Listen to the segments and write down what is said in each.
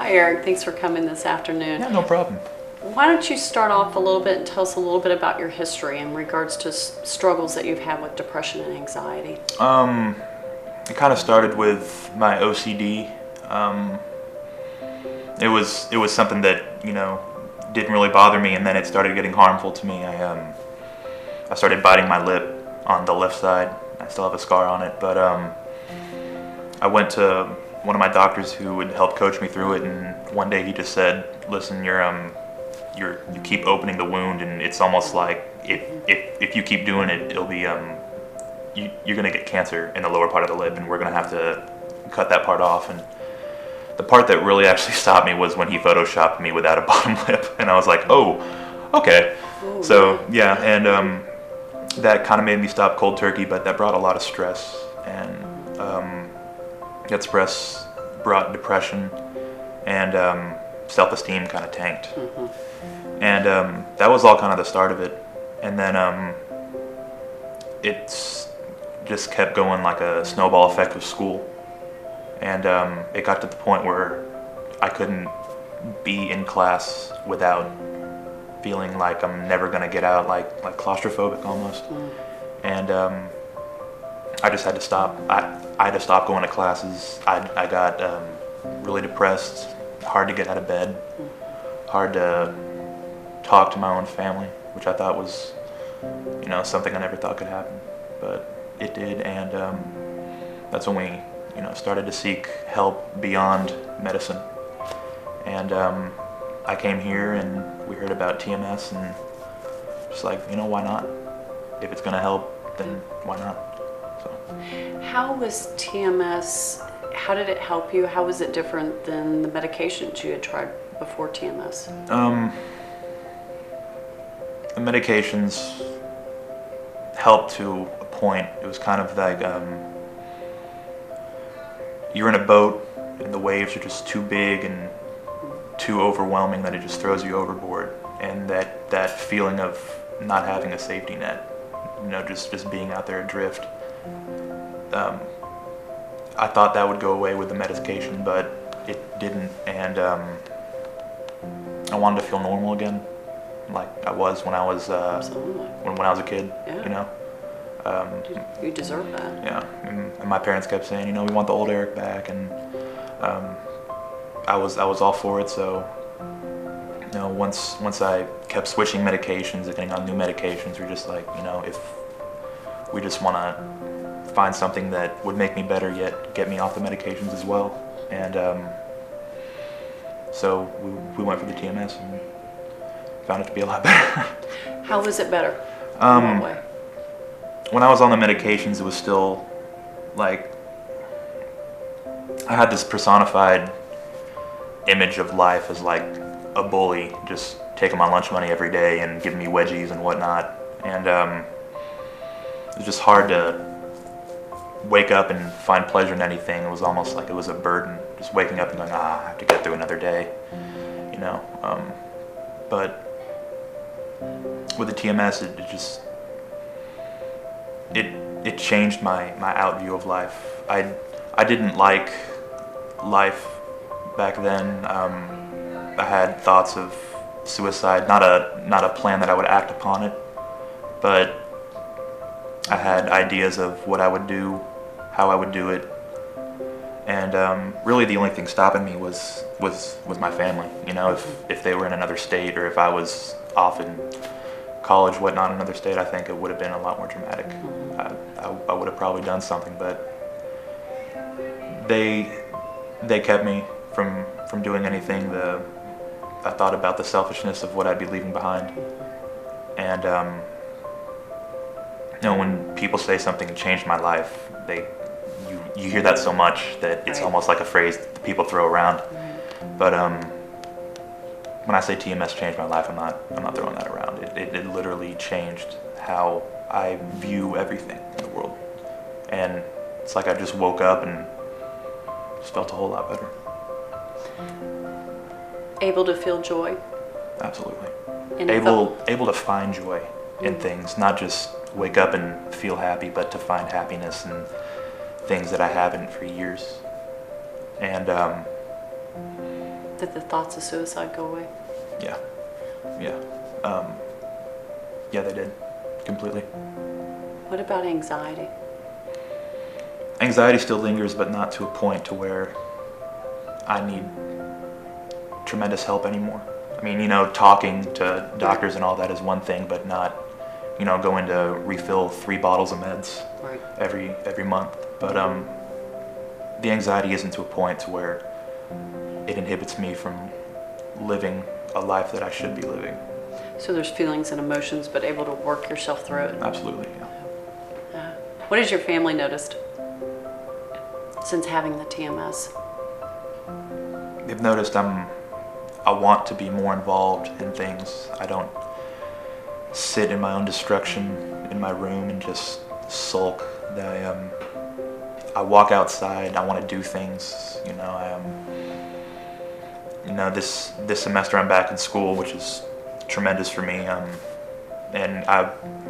Hi, Eric. Thanks for coming this afternoon. Yeah, no problem. Why don't you start off a little bit and tell us a little bit about your history in regards to struggles that you've had with depression and anxiety? It kind of started with my OCD. It was something that didn't really bother me, and then it started getting harmful to me. I started biting my lip on the left side. I still have a scar on it, but I went to one of my doctors who would help coach me through it, and one day he just said, "Listen, you keep opening the wound, and it's almost like if you keep doing it, it'll be you're gonna get cancer in the lower part of the lip, and we're gonna have to cut that part off." And the part that really actually stopped me was when he photoshopped me without a bottom lip, and I was like, "Oh, okay." Ooh, So yeah, and that kind of made me stop cold turkey, but that brought a lot of stress, and that stress brought depression, and self-esteem kind of tanked. And that was all kind of the start of it. And then it's just kept going like a snowball effect with school. And it got to the point where I couldn't be in class without feeling like I'm never gonna get out, like claustrophobic almost. And I just had to stop. I had to stop going to classes. I got really depressed, hard to get out of bed, hard to talk to my own family, which I thought was, something I never thought could happen, but it did. And that's when we, started to seek help beyond medicine. And I came here and we heard about TMS, and just like, why not? If it's gonna help, then why not? So. How was TMS, how did it help you? How was it different than the medications you had tried before TMS? The medications helped to a point. It was kind of like you're in a boat and the waves are just too big and too overwhelming that it just throws you overboard. And that feeling of not having a safety net, just being out there adrift. I thought that would go away with the medication, but it didn't. And I wanted to feel normal again, like I was when I was when I was a kid. Yeah. You deserve that. Yeah, and my parents kept saying, we want the old Eric back, and I was all for it. So, once I kept switching medications and getting on new medications, we're just like, if we just want to find something that would make me better yet get me off the medications as well. And so we went for the TMS and found it to be a lot better. How was it better? In what way? When I was on the medications, it was still like I had this personified image of life as like a bully, just taking my lunch money every day and giving me wedgies and whatnot. And it was just hard to wake up and find pleasure in anything. It was almost like it was a burden, just waking up and going, I have to get through another day, but with the TMS, it changed my outview of life. I didn't like life back then. I had thoughts of suicide, not a plan that I would act upon it, but I had ideas of what I would do, how I would do it, and really the only thing stopping me was my family. If they were in another state, or if I was off in college, whatnot, in another state, I think it would have been a lot more dramatic. I would have probably done something, but they kept me from doing anything. I thought about the selfishness of what I'd be leaving behind, and when people say something changed my life, you hear that so much that it's almost like a phrase that people throw around. But when I say TMS changed my life, I'm not throwing that around. It literally changed how I view everything in the world, and it's like I just woke up and just felt a whole lot better. Able to feel joy? Absolutely. And Able to find joy in things, not just wake up and feel happy, but to find happiness in things that I haven't for years. And Did the thoughts of suicide go away? Yeah, yeah, yeah, they did, completely. What about anxiety? Anxiety still lingers, but not to a point to where I need tremendous help anymore. I mean, talking to doctors and all that is one thing, but not, going to refill 3 bottles of meds Right. every month. But the anxiety isn't to a point to where it inhibits me from living a life that I should be living. So there's feelings and emotions, but able to work yourself through it. Absolutely, yeah. What has your family noticed since having the TMS? They've noticed I want to be more involved in things. I don't sit in my own destruction in my room and just sulk. I walk outside. I want to do things. This semester I'm back in school, which is tremendous for me. And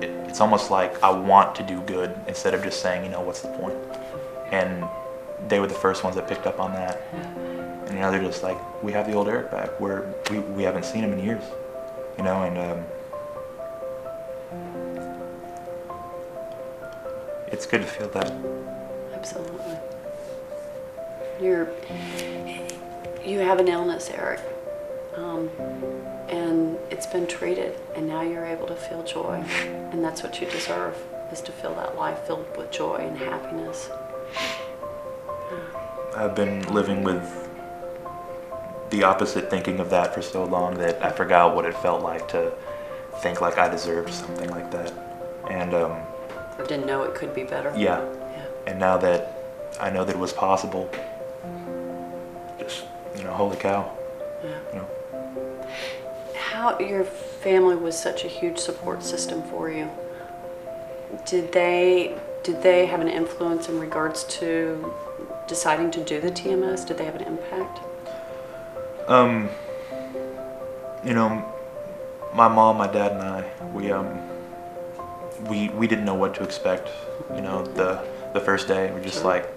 it's almost like I want to do good instead of just saying, what's the point? And they were the first ones that picked up on that. And they're just like, we have the old Eric back. We haven't seen him in years, and it's good to feel that. Absolutely. You have an illness, Eric, and it's been treated, and now you're able to feel joy, and that's what you deserve, is to feel that life filled with joy and happiness. I've been living with the opposite thinking of that for so long that I forgot what it felt like to think like I deserved something like that. And Or didn't know it could be better. yeah. Yeah. And now that I know that it was possible, just, holy cow. Yeah. How your family was such a huge support system for you. Did they have an influence in regards to deciding to do the TMS? Did they have an impact? My mom, my dad, and I, we didn't know what to expect. The first day, we're just Sure. like,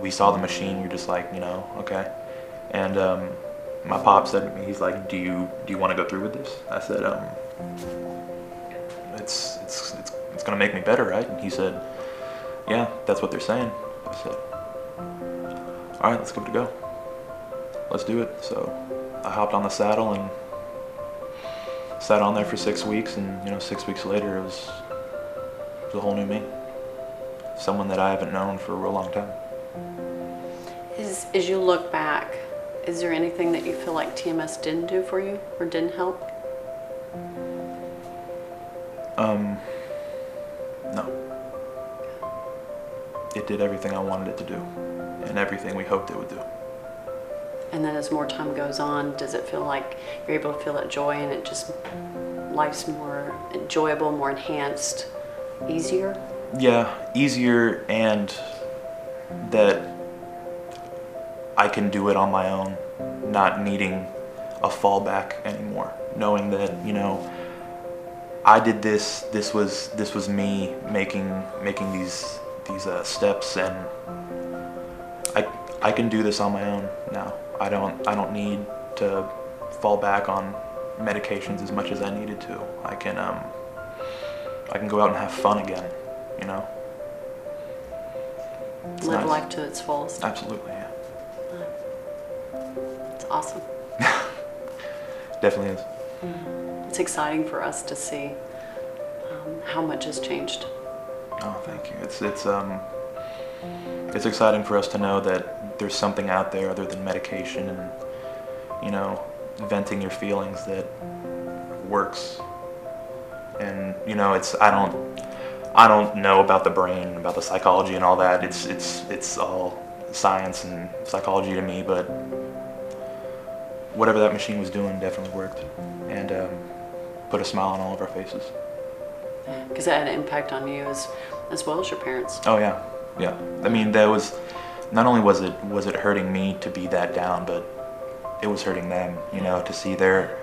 we saw the machine. We're just like, okay. And my pop said to me, he's like, do you want to go through with this? I said, it's gonna make me better, right? And he said, yeah, that's what they're saying. I said, all right, let's give it a go. Let's do it. So I hopped on the saddle and sat on there for 6 weeks, and 6 weeks later it was a whole new me. Someone that I haven't known for a real long time. As you look back, is there anything that you feel like TMS didn't do for you or didn't help? No. It did everything I wanted it to do, and everything we hoped it would do. And then as more time goes on, does it feel like you're able to feel that joy and it just, life's more enjoyable, more enhanced, easier? Yeah, easier, and that I can do it on my own, not needing a fallback anymore. Knowing that, I did this. This was me making these steps, and I can do this on my own now. I don't need to fall back on medications as much as I needed to. I can go out and have fun again. It's Live nice. life to its fullest. Absolutely, yeah. It's awesome. Definitely is. It's exciting for us to see how much has changed. Oh, thank you. It's exciting for us to know that there's something out there other than medication and, venting your feelings that works. And, I don't know about the brain, about the psychology and all that. It's all science and psychology to me, but whatever that machine was doing definitely worked, and put a smile on all of our faces. Because that had an impact on you as well as your parents. Oh yeah, yeah. I mean, that was not only was it hurting me to be that down, but it was hurting them. To see their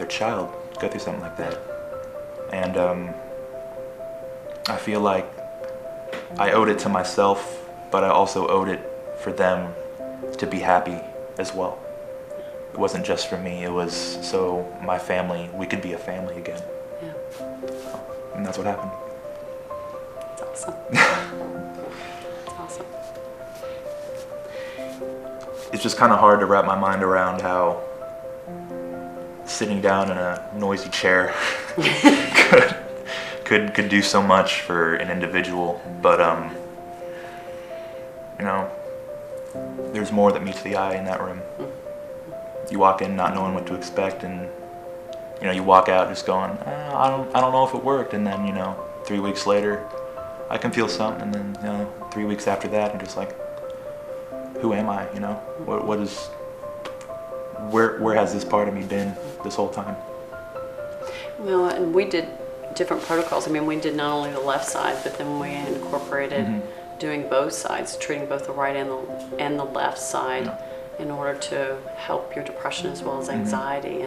child go through something like that, and I feel like I owed it to myself, but I also owed it for them to be happy as well. It wasn't just for me, it was so my family, we could be a family again. Yeah. And that's what happened. That's awesome. That's awesome. It's just kind of hard to wrap my mind around how sitting down in a noisy chair could do so much for an individual, but you know, there's more that meets the eye in that room. You walk in not knowing what to expect, and you know, you walk out just going, I don't know if it worked, and then, you know, 3 weeks later I can feel something, and then, you know, 3 weeks after that I'm just like, who am I, you know? What is, where has this part of me been this whole time? Well, and we did different protocols. I mean, we did not only the left side, but then we incorporated doing both sides, treating both the right and the left side, in order to help your depression as well as anxiety,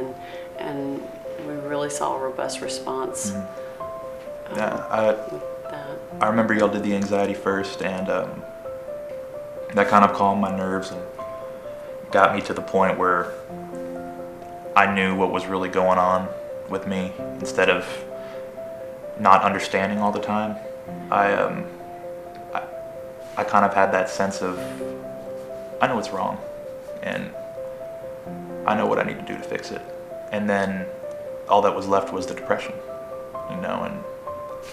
and we really saw a robust response. With that. I remember y'all did the anxiety first, and that kind of calmed my nerves and got me to the point where I knew what was really going on with me, instead of not understanding all the time. I kind of had that sense of, I know what's wrong, and I know what I need to do to fix it. And then all that was left was the depression, you know, and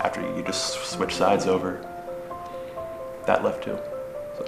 after you just switch sides over, that left too. So.